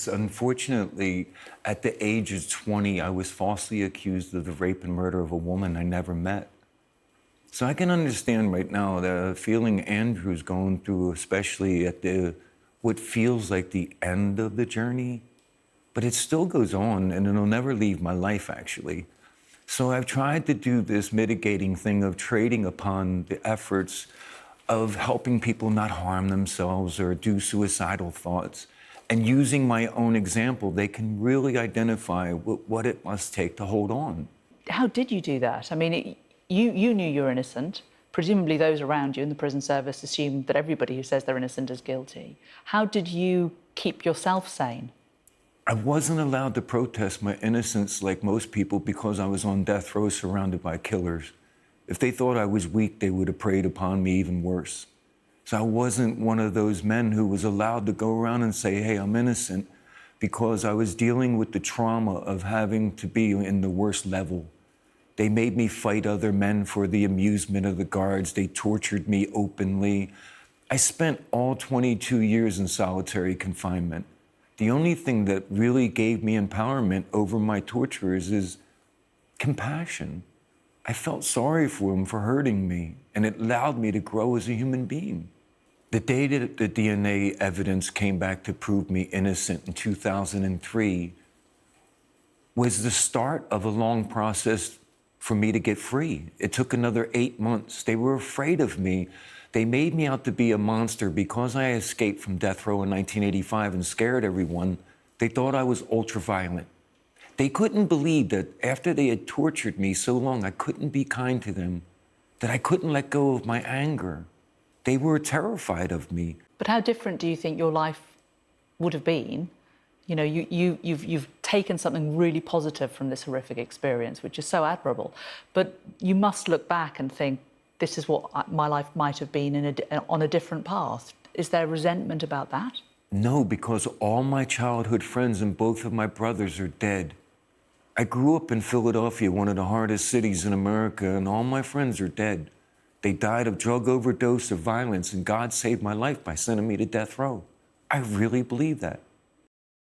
Unfortunately, at the age of 20, I was falsely accused of the rape and murder of a woman I never met. So I can understand right now the feeling Andrew's going through, especially at what feels like the end of the journey. But it still goes on, and it'll never leave my life, actually. So I've tried to do this mitigating thing of trading upon the efforts of helping people not harm themselves or do suicidal thoughts. And using my own example, they can really identify what it must take to hold on. How did you do that? I mean, you knew you were innocent. Presumably those around you in the prison service assume that everybody who says they're innocent is guilty. How did you keep yourself sane? I wasn't allowed to protest my innocence like most people because I was on death row surrounded by killers. If they thought I was weak, they would have preyed upon me even worse. So I wasn't one of those men who was allowed to go around and say, hey, I'm innocent, because I was dealing with the trauma of having to be in the worst level. They made me fight other men for the amusement of the guards. They tortured me openly. I spent all 22 years in solitary confinement. The only thing that really gave me empowerment over my torturers is compassion. I felt sorry for them for hurting me, and it allowed me to grow as a human being. The day that the DNA evidence came back to prove me innocent in 2003 was the start of a long process for me to get free. It took another 8 months. They were afraid of me. They made me out to be a monster because I escaped from death row in 1985 and scared everyone. They thought I was ultra-violent. They couldn't believe that after they had tortured me so long, I couldn't be kind to them, that I couldn't let go of my anger. They were terrified of me. But how different do you think your life would have been? You know, you've taken something really positive from this horrific experience, which is so admirable. But you must look back and think, this is what my life might have been on a different path. Is there resentment about that? No, because all my childhood friends and both of my brothers are dead. I grew up in Philadelphia, one of the hardest cities in America, and all my friends are dead. They died of drug overdose or violence, and God saved my life by sending me to death row. I really believe that.